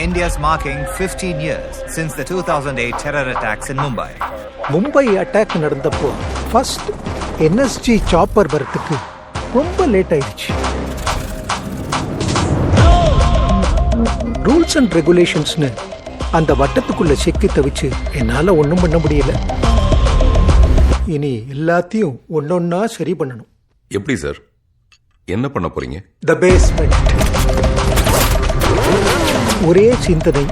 India's marking 15 years since the 2008 terror attacks in Mumbai. Mumbai attack நடந்தப்போ first NSG chopper வரத்துக்கு ரொம்ப late ஆயிடுச்சு. Rules and ரெகுலேஷன்ஸ்னு அந்த வட்டத்துக்குள்ள சிக்கி தவிச்சு என்னால ஒன்றும் பண்ண முடியல. இனி எல்லாத்தையும் ஒன்னொன்னா சரி பண்ணணும். எப்படி சார்? என்ன பண்ண போறீங்க? த பேஸ்மெண்ட். ஒரே சிந்தனை,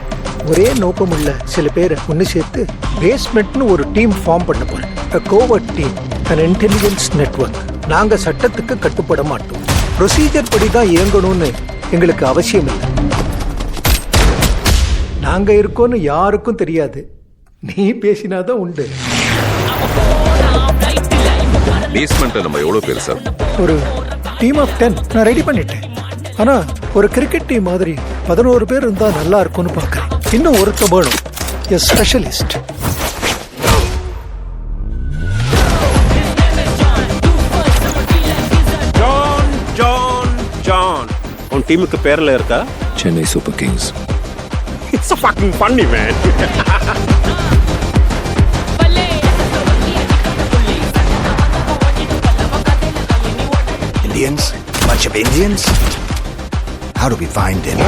ஒரே நோக்கமுள்ள சில பேரை ஒன்று சேர்த்து பேஸ்மெண்ட்னு ஒரு டீம் ஃபார்ம் பண்ண போறேன். A covert team, an intelligence network. நாங்க சட்டத்துக்கு கட்டுப்பட மாட்டோம். ப்ரொசீஜர் படி தான் இயங்கணும்னு எங்களுக்கு அவசியம் இல்லை. நாங்க இருக்கோன்னு யாருக்கும் தெரியாது. நீ பேசினாதான் உண்டு. பேஸ்மெண்ட்ல நம்ம எவ்வளவு பேர் சார்? ஒரு டீம் ஆஃப் 10 நான் ரெடி பண்ணிட்டேன். ஆனா ஒரு கிரிக்கெட் டீம் மாதிரி 11 பேர் இருந்தா நல்லா இருக்கும்னு பார்க்கறேன். இன்னும் ஒருத்த வேணும், எ ஸ்பெஷலிஸ்ட். ஜான் உன் டீமுக்கு பேர்ல இருக்கா? Chennai super Kings. It's a fucking funny man. Indians? Bunch of Indians? How do we find them?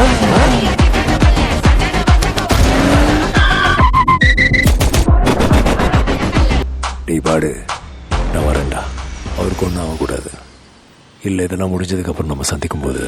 நீ பாடு, நான் வரேன்டா. அவருக்கு ஒன்றும் ஆகக்கூடாது. இல்லை இதெல்லாம் முடிஞ்சதுக்கு அப்புறம் நம்ம சந்திக்கும் போது